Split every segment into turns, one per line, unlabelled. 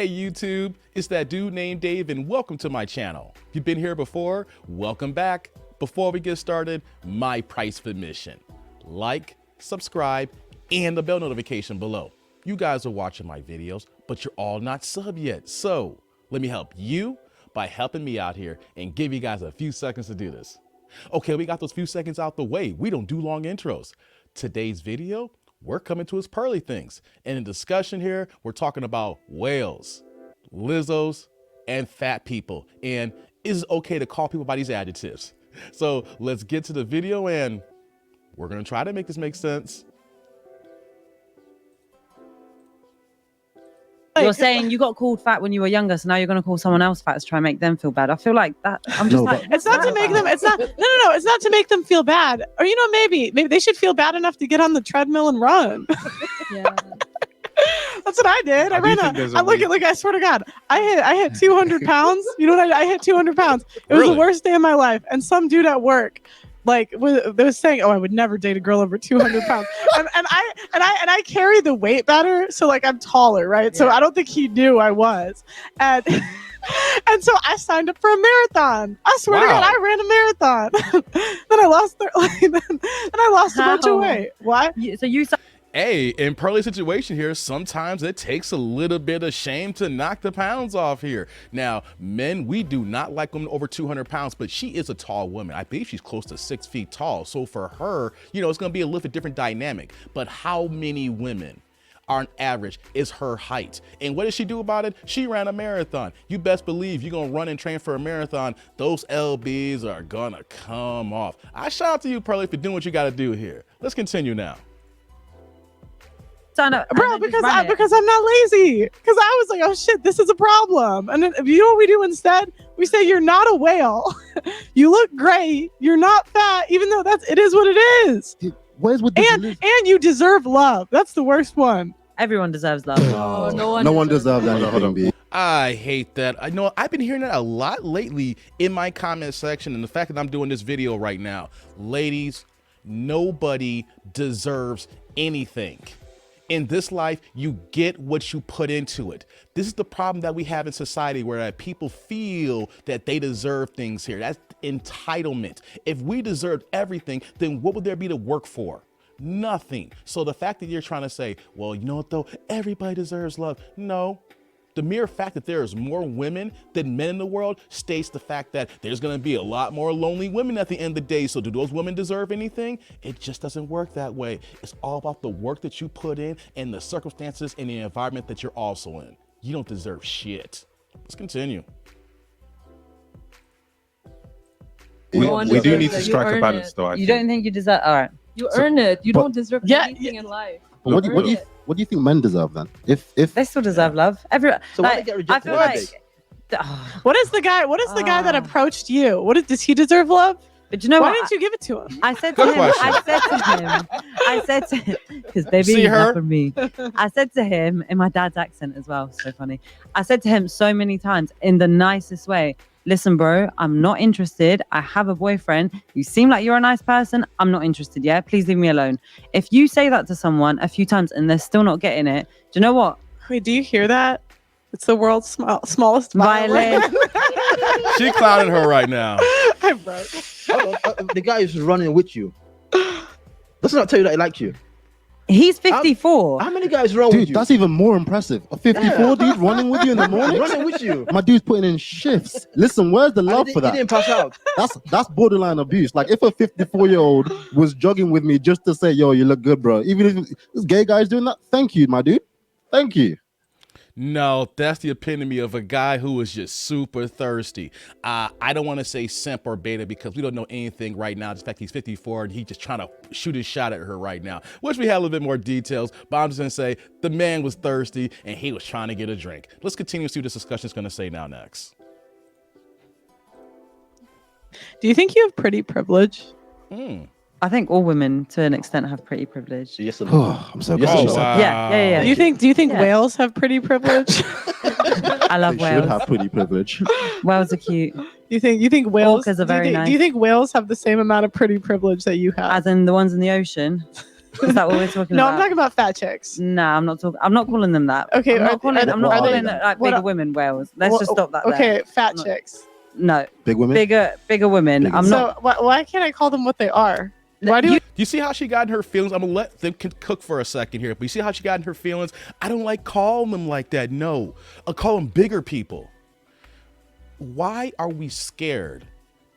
Hey YouTube, it's that dude named Dave and welcome to my channel. If you've been here before, welcome back. Before we get started, my price of admission. Like, subscribe, and the bell notification below. You guys are watching my videos, but you're all not sub yet. So let me help you by helping me out here and give you guys a few seconds to do this. Okay, we got those few seconds out the way. We don't do long intros. Today's video, we're coming to his pearly things. And in discussion here, we're talking about whales, LIZZOs, and fat people. And is it okay to call people by these adjectives? So let's get to the video and we're gonna try to make this make sense.
You're saying you got called fat when you were younger, so now you're going to call someone else fat to try and make them feel bad. I feel like that. I'm just like,
it's not to make them. It's not. No. It's not to make them feel bad. Or maybe they should feel bad enough to get on the treadmill and run.
Yeah.
That's what I did. I ran I swear to God, I hit 200 pounds. You know what? I hit 200 pounds. It was the worst day of my life. And some dude at work, they was saying, "Oh, I would never date a girl over 200 pounds." and I carry the weight better, so like I'm taller, right? Yeah. So I don't think he knew I was, and and so I signed up for a marathon. I swear to God, I ran a marathon. Then I lost a bunch of weight. What?
So you.
Hey, in Pearly's situation here, sometimes it takes a little bit of shame to knock the pounds off here. Now, men, we do not like women over 200 pounds, but she is a tall woman. I believe she's close to 6 feet tall. So for her, it's going to be a little bit different dynamic. But how many women on average is her height? And what did she do about it? She ran a marathon. You best believe you're going to run and train for a marathon. Those LBs are going to come off. I shout out to you, Pearly, for doing what you got to do here. Let's continue now.
Bro, because I'm not lazy. Because I was like, oh shit, this is a problem. And then you know what we do instead? We say you're not a whale. You look great. You're not fat, even though it is what it is. And you deserve love. That's the worst one.
Everyone deserves love.
No one deserves anything.
I hate that. I know I've been hearing that a lot lately in my comment section, and the fact that I'm doing this video right now. Ladies, nobody deserves anything. In this life, you get what you put into it. This is the problem that we have in society, where people feel that they deserve things here. That's entitlement. If we deserved everything, then what would there be to work for? Nothing. So the fact that you're trying to say, well, you know what though, everybody deserves love. No. The mere fact that there's more women than men in the world states the fact that there's going to be a lot more lonely women at the end of the day. So do those women deserve anything? It just doesn't work that way. It's all about the work that you put in and the circumstances and the environment that you're also in. You don't deserve shit. Let's continue.
We do need to strike a balance, though.
You don't think you deserve? All right.
You earn it. You don't deserve anything in life.
What do you think men deserve then? If
they still deserve love, everyone.
So why they get rejected?
What is the guy that approached you? Does he deserve love?
But you know
why didn't you give it to him?
I said to him, because baby, not for me. I said to him in my dad's accent as well. So funny. I said to him so many times in the nicest way. Listen, bro, I'm not interested. I have a boyfriend. You seem like you're a nice person. I'm not interested. Yeah, please leave me alone. If you say that to someone a few times and they're still not getting it, do you know what?
Wait, do you hear that? It's the world's smallest violin.
She clowning her right now.
I'm broke.
The guy is running with you. Does not tell you that he likes you.
He's 54.
How many guys run with you?
Dude, that's even more impressive. A 54 dude running with you in the morning?
Running with you.
My dude's putting in shifts. Listen, where's the love for that?
He didn't pass out.
That's borderline abuse. Like if a 54-year-old was jogging with me just to say, yo, you look good, bro. Even if this gay guy's doing that, thank you, my dude. Thank you.
No, that's the epitome of a guy who is just super thirsty. I don't want to say simp or beta because we don't know anything right now. The fact he's 54 and he's just trying to shoot his shot at her right now. Wish we had a little bit more details, but I'm just going to say the man was thirsty and he was trying to get a drink. Let's continue to see what this discussion is going to say now next.
Do you think you have pretty privilege?
I think all women, to an extent, have pretty privilege.
Yes,
I'm so
glad.
Wow.
Yeah.
Do you think whales have pretty privilege?
I love
they
whales.
should have pretty privilege.
Whales are cute.
You think whales
Orcas are very nice.
Do you think whales have the same amount of pretty privilege that you have?
As in the ones in the ocean? Is that what we're talking
No,
about?
I'm talking about fat chicks.
Nah, I'm not talking. I'm not calling them that.
Okay,
I'm not calling it like
what
bigger
are-
women whales. Let's just stop that.
Okay,
there.
fat
Not-
chicks.
No,
Big women.
bigger women.
Bigger
I'm
So
not.
why can't I call them what they are? Why do
You-
Do you see how she got in her feelings? I'm gonna let them cook for a second here. But you see how she got in her feelings? I don't like calling them like that. No, I'll call them bigger people. Why are we scared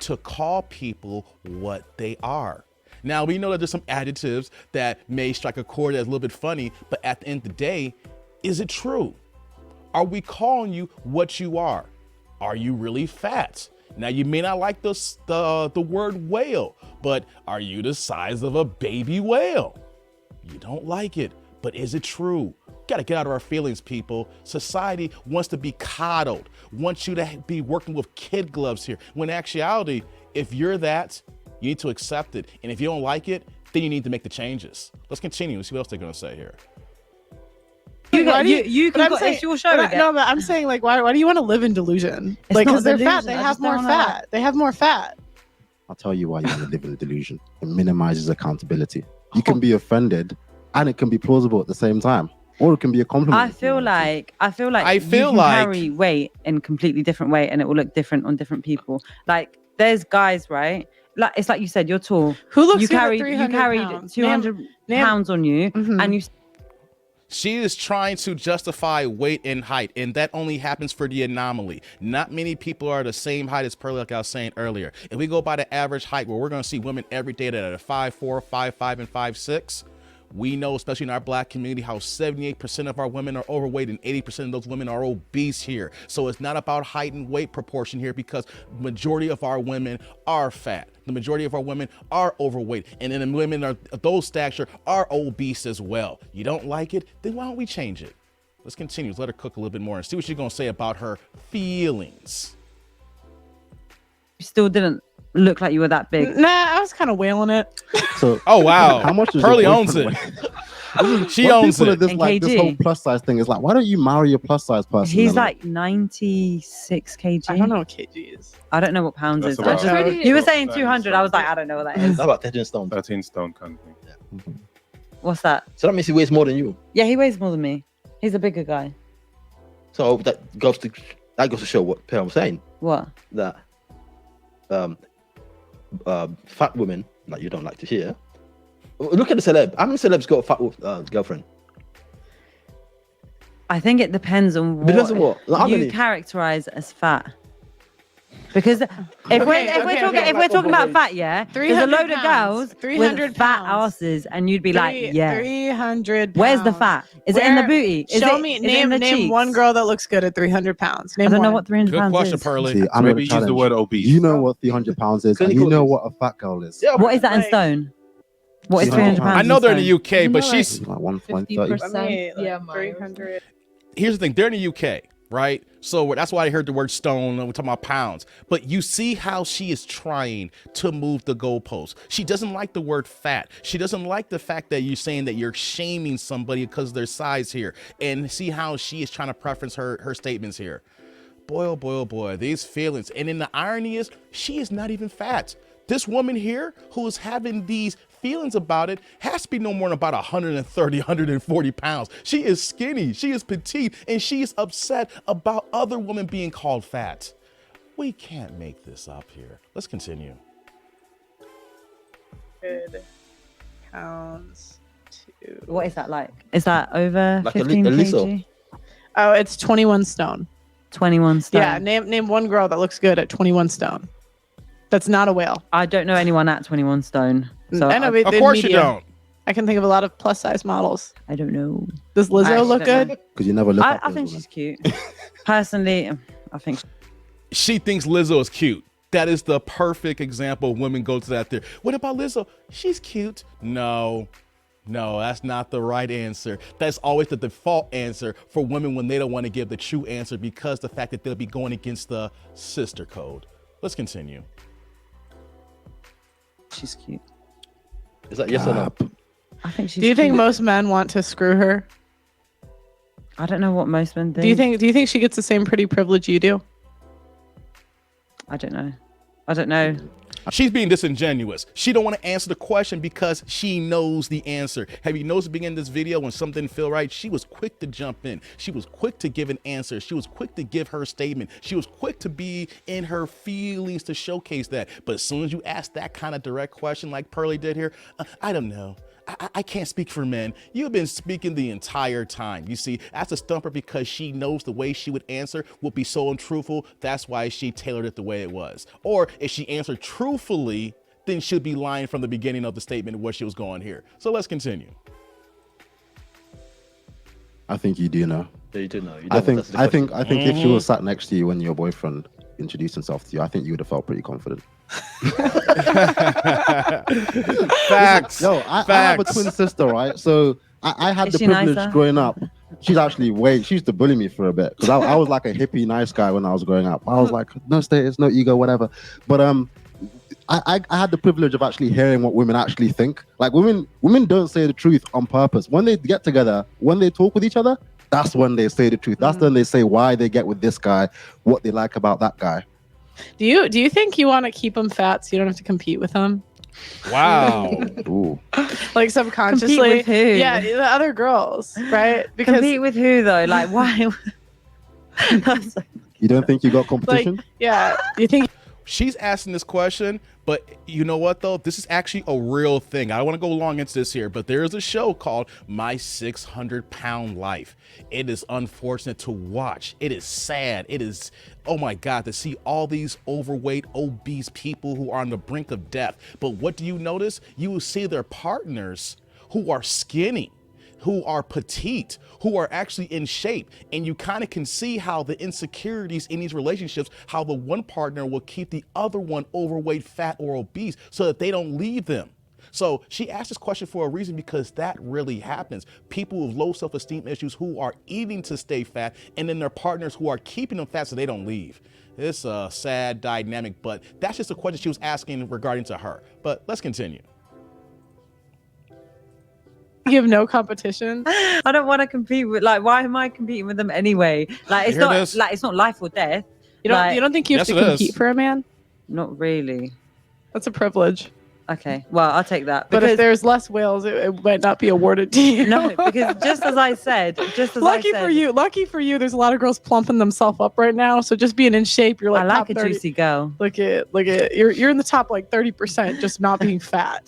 to call people what they are? Now, we know that there's some adjectives that may strike a chord that's a little bit funny, but at the end of the day, is it true? Are we calling you what you are? Are you really fat? Now, you may not like the word whale, but are you the size of a baby whale? You don't like it, but is it true? Got to get out of our feelings, people. Society wants to be coddled, wants you to be working with kid gloves here. When in actuality, if you're that, you need to accept it. And if you don't like it, then you need to make the changes. Let's continue and see what else they're going to say here.
It's your show.
No, but I'm saying, like, why do you want to live in delusion?
It's
Like,
not
because they're
delusion,
fat, they
I
have
just don't
more
wanna,
fat. They have more fat.
I'll tell you why you want to live in a delusion. It minimizes accountability. You can be offended, and it can be plausible at the same time, or it can be a compliment.
I feel like
I
you
feel
can
like-
carry weight in completely different way, and it will look different on different people. Like there's guys, right? Like it's like you said, you're tall.
Who looks
You
good at
carried
300 pounds?
200
Name-
pounds on you,
Mhm.
and you.
She is trying to justify weight and height, and that only happens for the anomaly. Not many people are the same height as Pearly, like I was saying earlier. If we go by the average height, where we're going to see women every day that are 5'4", 5'5", and 5'6", we know, especially in our black community, how 78% of our women are overweight and 80% of those women are obese here. So it's not about height and weight proportion here, because majority of our women are fat. The majority of our women are overweight, and then the women are those stature are obese as well. You don't like it? Then why don't we change it? Let's continue. Let's let her cook a little bit more and see what she's gonna say about her feelings.
You still didn't look like you were that big.
Nah, I was kind of wailing it.
So,
Oh wow,
how much does
Pearly
your
owns it.
boyfriend weigh?
She
When
owns
people are
it.
this,
In
like, this
kg.
whole plus size thing is like, why don't you marry a plus size person?
He's
then?
like 96 kg.
I don't know what kg is.
I don't know what pounds
That's
is.
about-
I just, you were saying
That
200.
is
I was like, I don't know what that is.
How about 13 stone?
13 stone kind of thing.
What's that?
So that means he weighs more than you.
Yeah, he weighs more than me. He's a bigger guy.
So that goes to show what Pearl was saying,
What?
that fat women, like you don't like to hear. Look at the celeb. How many celebs got a fat girlfriend?
I think it depends on
Depends on what? Like, how
you
many?
characterize as fat. Because if we're talking about fat, yeah, there's a
300
load of
pounds.
girls
300
with fat
pounds.
asses, and you'd be like, yeah.
300
Where's the
pounds.
fat? Is it in the booty? Is
Show
it,
me,
is it in the
name
cheeks?
one girl that looks good at 300 pounds. Name
I don't know
one.
what 300
Good
pounds
question,
is.
Pearly.
See, I'm
Maybe
gonna
use the
challenge.
word obese.
You know what 300 pounds is, and you
Clinical
know
obese.
what a fat girl is.
Yeah,
What is that in
like-
stone? What is
See,
300 pounds?
I know they're in
stone?
the UK,
You
but
know,
she's
Like 130.
50%.
Let me,
Yeah,
like,
Myers.
300.
here's the thing, they're in the UK, right? So that's why I heard the word stone, we're talking about pounds. But you see how she is trying to move the goalposts. She doesn't like the word fat. She doesn't like the fact that you're saying that you're shaming somebody because of their size here. And see how she is trying to preference her statements here. Boy, oh boy, oh boy, these feelings. And then the irony is, she is not even fat. This woman here who is having these feelings about it has to be no more than about 130, 140 pounds. She is skinny, she is petite, and she is upset about other women being called fat. We can't make this up here. Let's continue.
Good pounds to.
What is that like? Is that over
Like a
15
LIZZO.
kg?
Oh, it's 21 stone.
21 stone.
Yeah, name one girl that looks good at 21 stone. That's not a whale.
I don't know anyone at 21 stone. So
I know,
I,
but
Of
in
course you
media,
don't.
I can think of a lot of plus size models.
I don't know.
Does
I
Lizzo
actually
look
don't
good?
know.
Because you never look
I
at those
think
women.
she's cute. Personally, I think
She thinks Lizzo is cute. That is the perfect example of women go to that there. What about Lizzo? She's cute. No, that's not the right answer. That's always the default answer for women when they don't want to give the true answer because the fact that they'll be going against the sister code. Let's continue.
she's cute.
Is that yes or no?
I think she's
Do you think
cute.
most men want to screw her?
I don't know what most men think.
Do you think she gets the same pretty privilege you do?
I don't know. I don't know.
She's being disingenuous. She don't want to answer the question because she knows the answer. Have you noticed at the beginning of this video when something didn't feel right? She was quick to jump in. She was quick to give an answer. She was quick to give her statement. She was quick to be in her feelings to showcase that. But as soon as you ask that kind of direct question like Pearly did here, I don't know. I can't speak for men. You've been speaking the entire time. You see, that's a stumper because she knows the way she would answer would be so untruthful. That's why she tailored it the way it was. Or if she answered truthfully, then she'd be lying from the beginning of the statement where she was going here. So let's continue.
I think you do know.
Yeah, you do know.
I think if she was sat next to you when your boyfriend introduced himself to you, I think you would have felt pretty confident.
Facts.
Yo, I have a twin sister, right? So I had the privilege growing up. She's actually she used to bully me for a bit because I was like a hippie nice guy when I was growing up. I was like, no status, no ego, whatever. But I had the privilege of actually hearing what women actually think. Like women don't say the truth on purpose. When they get together, when they talk with each other, that's when they say the truth. That's when they say why they get with this guy, what they like about that guy.
Do you think you want to keep them fat so you don't have to compete with them?
Wow.
Ooh.
Like subconsciously.
Compete with who?
Yeah, the other girls, right? Because
compete with who though? Like why?
You don't think you got competition?
Like, yeah. You think
She's asking this question, but you know what though? This is actually a real thing. I don't want to go long into this here, but there is a show called My 600-Pound Life. It is unfortunate to watch. It is sad. It is, oh my God, to see all these overweight, obese people who are on the brink of death. But what do you notice? You will see their partners who are skinny, who are petite, who are actually in shape. And you kind of can see how the insecurities in these relationships, how the one partner will keep the other one overweight, fat, or obese so that they don't leave them. So she asked this question for a reason because that really happens. People with low self-esteem issues who are eating to stay fat and then their partners who are keeping them fat so they don't leave. It's a sad dynamic, but that's just a question she was asking regarding to her. But let's continue.
you have no competition?
I don't want to compete with, like, why am I competing with them anyway? Like, it's not like, it's not life or death.
You don't think you have to compete for a man?
Not really.
That's a privilege.
Okay, well, I'll take that.
But if there's less whales, it might not be awarded to you.
No, because just as I said,
lucky for you, there's a lot of girls plumping themselves up right now. So just being in shape, you're like,
I like
top
a
30.
juicy girl.
Look at you're in the top like 30%, just not being fat.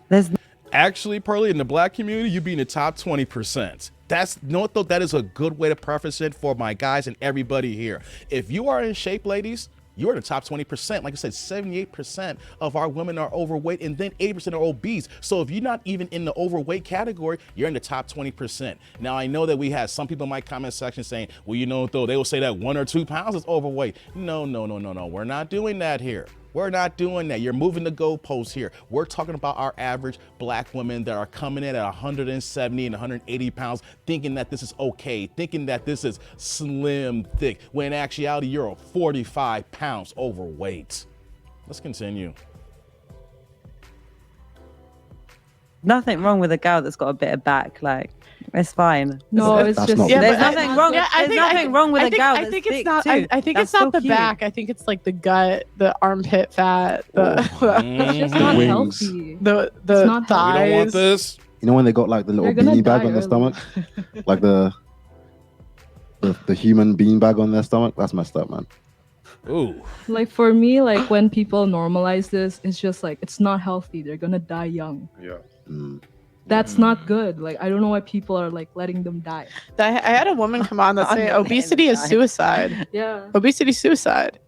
There's
actually, Pearly, in the black community, you be in the top 20%. That's that is a good way to preface it for my guys and everybody here. If you are in shape, ladies, you're in the top 20%. Like I said, 78% of our women are overweight and then 80% are obese. So if you're not even in the overweight category, you're in the top 20%. Now, I know that we have some people in my comment section saying, well, you know, though, they will say that 1 or 2 pounds is overweight. No. We're not doing that here. We're not doing that. You're moving the goalposts here. We're talking about our average black women that are coming in at 170 and 180 pounds, thinking that this is okay, thinking that this is slim, thick, when in actuality, you're 45 pounds overweight. Let's continue.
nothing wrong with a girl that's got a bit of back. Like, it's fine.
No, it's just
there's nothing wrong. There's nothing wrong with a girl that's
thick
thick
too. I think it's not the back. I think it's like the gut, the armpit fat,
it's just not healthy.
The thighs.
We don't want this.
You know when they got like the little beanie bag on their stomach, like the human bean bag on their stomach? That's messed up, man.
Ooh.
Like for me, like when people normalize this, it's just like it's not healthy. They're gonna die young.
Yeah.
That's not good. Like I don't know why people are like letting them die.
I had a woman come on that say obesity is suicide.
Yeah.
Obesity is suicide.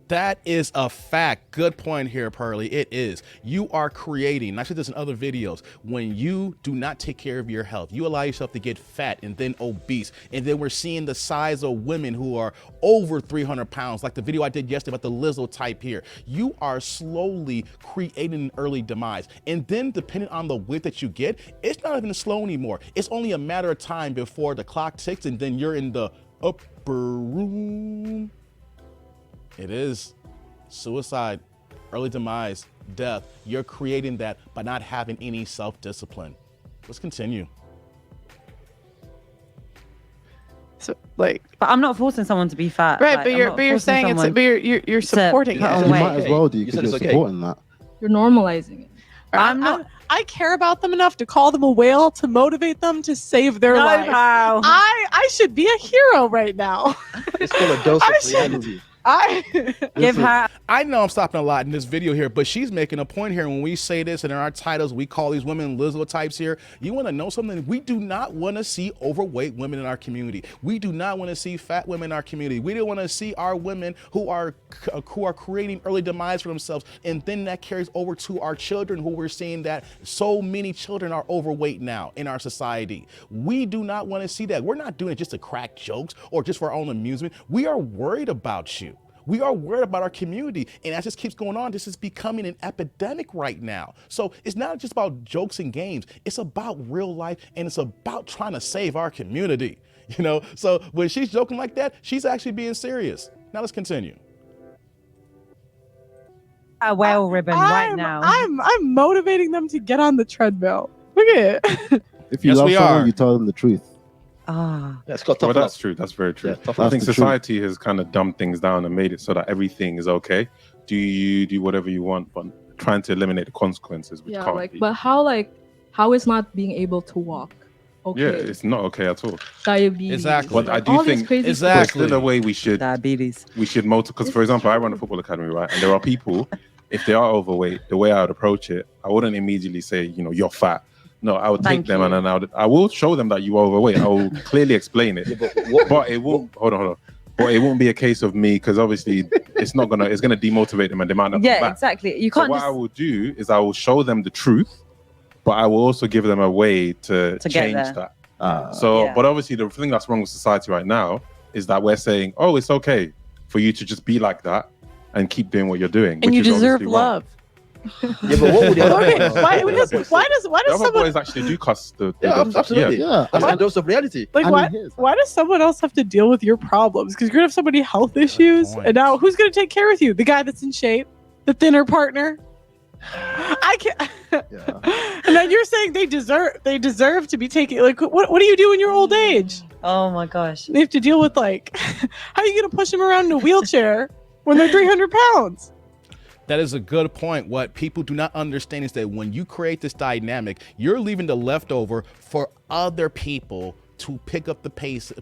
That is a fact. Good point here, Pearly. It is. You are creating, and I said this in other videos, when you do not take care of your health, you allow yourself to get fat and then obese. And then we're seeing the size of women who are over 300 pounds, like the video I did yesterday about the LIZZO type here. You are slowly creating an early demise. And then depending on the weight that you get, it's not even slow anymore. It's only a matter of time before the clock ticks and then you're in the upper room. It is suicide, early demise, death. You're creating that by not having any self-discipline. Let's continue.
So, like,
but I'm not forcing someone to be fat.
right?
Like,
But you're saying it's but you're supporting
put
it.
on
You
weight.
might as well do
You
because
said
you're
it's okay.
supporting that.
You're normalizing it.
I care about them enough to call them a whale to motivate them to save their life.
Pal.
I should be a hero right now.
It's called a dose of reality.
Give her.
I know I'm stopping a lot in this video here, but she's making a point here. When we say this and in our titles, we call these women LIZZO types here. You want to know something? We do not want to see overweight women in our community. We do not want to see fat women in our community. We don't want to see our women who are creating early demise for themselves. And then that carries over to our children, who we're seeing that so many children are overweight now in our society. We do not want to see that. We're not doing it just to crack jokes or just for our own amusement. We are worried about you. We are worried about our community, and as this keeps going on, this is becoming an epidemic right now. So it's not just about jokes and games. It's about real life, and it's about trying to save our community. You know, so when she's joking like that, she's actually being serious. Now let's continue.
A whale ribbon right now.
I'm motivating them to get on the treadmill. Look at it.
If you
Yes,
love
we
someone,
are.
you tell them the truth.
Ah,
Yeah, it's got
Well,
tough
that's true. That's very true.
Yeah, tough
I
love.
think
That's the truth.
society has kind of dumbed things down and made it so that everything is okay. Do whatever you want, but trying to eliminate the consequences, which
Yeah,
can't
like,
be.
but how is not being able to walk? Okay.
Yeah, it's not okay at all.
Diabetes.
Exactly.
But I do
all these
think
crazy
Exactly.
There's still a way we should
diabetes.
because, for example, I run a football academy, right? And there are people, if they are overweight, the way I would approach it, I wouldn't immediately say, you know, you're fat. No, I would
Thank
take them
you.
and then I will show them that you are overweight. I will clearly explain it. But it won't. Hold on. But it won't be a case of me, because obviously it's gonna demotivate them and they might not come
Yeah,
back.
exactly. You
So
can't
what
just
I will do is I will show them the truth, but I will also give them a way to
get
change
there.
that.
Yeah.
But obviously the thing that's wrong with society right now is that we're saying, oh, it's okay for you to just be like that and keep doing what you're doing.
And
which
you
is
deserve
obviously wrong.
love.
Yeah, but what would the other
Okay,
boys-
why
what would
does
the other boys say?
why
The
does
other
someone
boys actually do cuss the
Yeah, absolutely.
Yeah.
That's a dose of reality.
like
And
why
it is.
why does someone else have to deal with your problems? Because you're gonna have somebody health issues,
point.
and now who's gonna take care of you? The guy that's in shape, the thinner partner. I can't.
Yeah.
And then you're saying they deserve to be taken. Like, what do you do in your old age?
Oh my gosh.
They have to deal with, like, how are you gonna push them around in a wheelchair when they're 300 pounds?
That is a good point. What people do not understand is that when you create this dynamic, you're leaving the leftover for other people to pick up the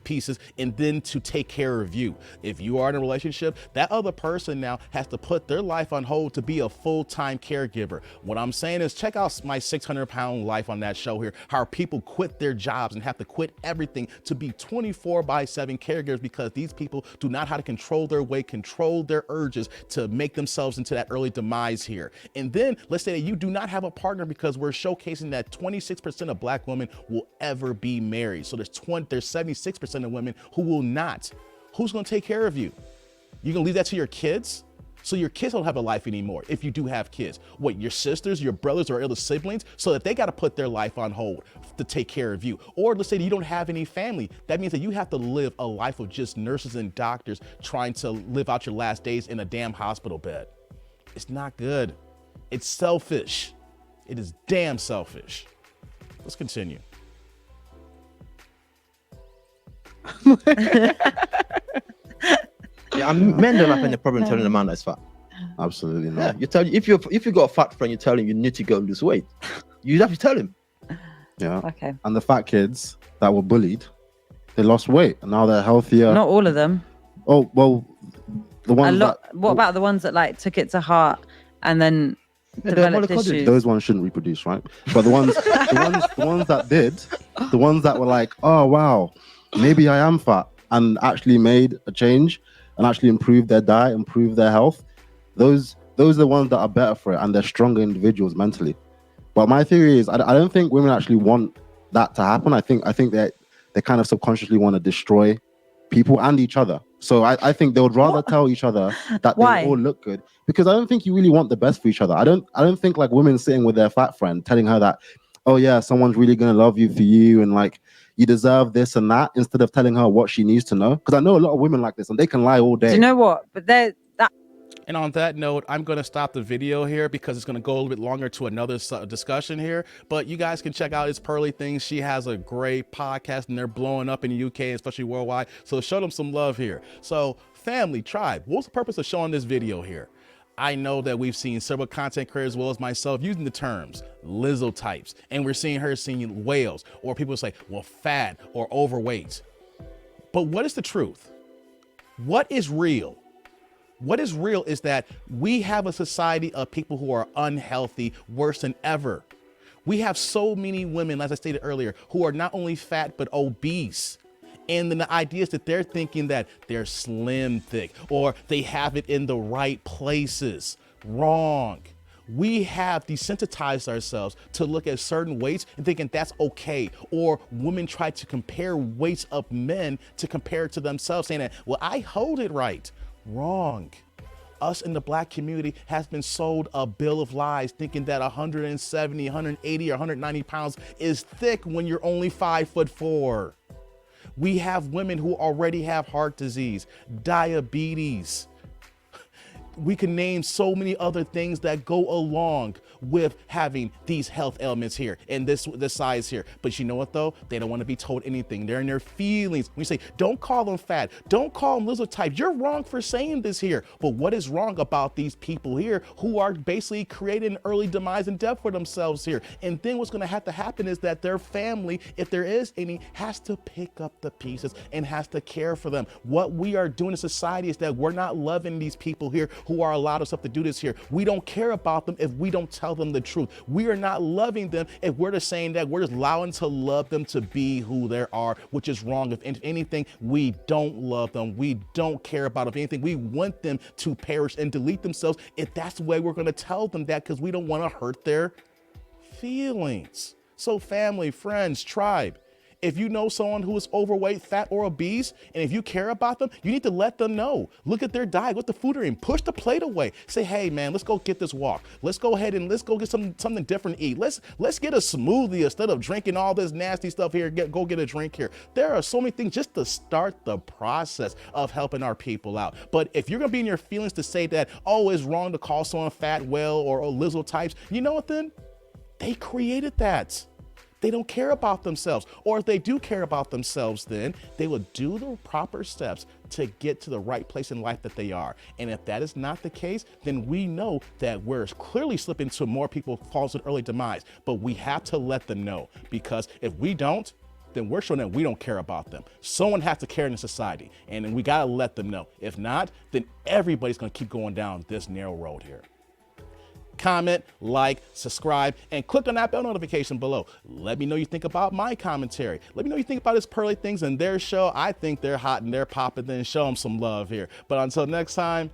pieces and then to take care of you. If you are in a relationship, that other person now has to put their life on hold to be a full-time caregiver. What I'm saying is, check out my 600-pound life on that show here, how people quit their jobs and have to quit everything to be 24/7 caregivers, because these people do not know how to control their weight, control their urges to make themselves into that early demise here. And then let's say that you do not have a partner, because we're showcasing that 26% of Black women will ever be married. So there's 76% of women who will not. Who's going to take care of you? You're going to leave that to your kids? So your kids don't have a life anymore if you do have kids. What, your sisters, your brothers, or other siblings? So that they got to put their life on hold to take care of you. Or let's say that you don't have any family. That means that you have to live a life of just nurses and doctors trying to live out your last days in a damn hospital bed. It's not good. It's selfish. It is damn selfish. Let's continue.
Yeah, men don't have any problem telling a man that's fat.
Absolutely
Yeah,
not.
you tell if you got a fat friend, you tell him you need to go lose weight. You have to tell him.
Yeah.
Okay.
And the fat kids that were bullied, they lost weight and now they're healthier.
Not all of them.
Oh, well, the
A
ones
lot.
that,
What about the ones that like took it to heart and then
Yeah, they're
developed
mollycoddled.
issues?
those ones shouldn't reproduce, right? But the ones that did, the ones that were like, oh wow, maybe I am fat, and actually made a change and actually improved their diet, improved their health, those are the ones that are better for it, and they're stronger individuals mentally. But my theory is, I don't think women actually want that to happen. I think that they kind of subconsciously want to destroy people and each other. So I think they would rather tell each other that
Why?
they all look good, because I don't think you really want the best for each other. I don't think like women sitting with their fat friend telling her that, oh yeah, someone's really gonna love you for you and like you deserve this and that, instead of telling her what she needs to know. Because I know a lot of women like this and they can lie all day.
Do you know what? But they're that.
And on that note, I'm going to stop the video here because it's going to go a little bit longer to another discussion here. But you guys can check out JustPearly things. She has a great podcast and they're blowing up in the UK, especially worldwide. So show them some love here. So family, tribe, what's the purpose of showing this video here? I know that we've seen several content creators as well as myself using the terms LIZZO types. And we're seeing her seeing whales, or people say, well, fat or overweight. But what is the truth? What is real? What is real is that we have a society of people who are unhealthy, worse than ever. We have so many women, as I stated earlier, who are not only fat, but obese. And then the idea is that they're thinking that they're slim thick or they have it in the right places. Wrong. We have desensitized ourselves to look at certain weights and thinking that's okay. Or women try to compare weights of men to compare to themselves, saying that, well, I hold it right. Wrong. Us in the Black community has been sold a bill of lies, thinking that 170, 180, or 190 pounds is thick when you're only 5'4". We have women who already have heart disease, diabetes. We can name so many other things that go along with having these health elements here and this size here. But you know what though? They don't want to be told anything. They're in their feelings. When you say, don't call them fat, don't call them LIZZO type, you're wrong for saying this here. But what is wrong about these people here who are basically creating an early demise and death for themselves here? And then what's going to happen is that their family, if there is any, has to pick up the pieces and has to care for them. What we are doing in society is that we're not loving these people here who are allowed us up to do this here. We don't care about them if we don't tell them the truth. We are not loving them if we're just saying that we're just allowing to love them to be who they are, which is wrong. If anything, we don't love them. We don't care about them. If anything, we want them to perish and delete themselves. If that's the way we're going to tell them that, because we don't want to hurt their feelings. So family, friends, tribe, if you know someone who is overweight, fat, or obese, and if you care about them, you need to let them know. Look at their diet, what the food they're eating, push the plate away. Say, hey man, let's go get this walk. Let's go ahead and let's go get something different to eat. Let's get a smoothie instead of drinking all this nasty stuff here. Go get a drink here. There are so many things just to start the process of helping our people out. But if you're gonna be in your feelings to say that, oh, it's wrong to call someone fat, well, or LIZZO types, you know what then? They created that. They don't care about themselves. Or if they do care about themselves, then they will do the proper steps to get to the right place in life that they are. And if that is not the case, then we know that we're clearly slipping to more people falls to early demise. But we have to let them know, because if we don't, then we're showing that we don't care about them. Someone has to care in the society, and then we gotta let them know. If not, then everybody's gonna keep going down this narrow road here. Comment, like, subscribe, and click on that bell notification below. Let me know you think about my commentary. Let me know you think about JustPearly things and their show. I think they're hot and they're popping, then show them some love here. But until next time,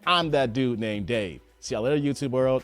I'm that dude named Dave. See y'all later, YouTube world.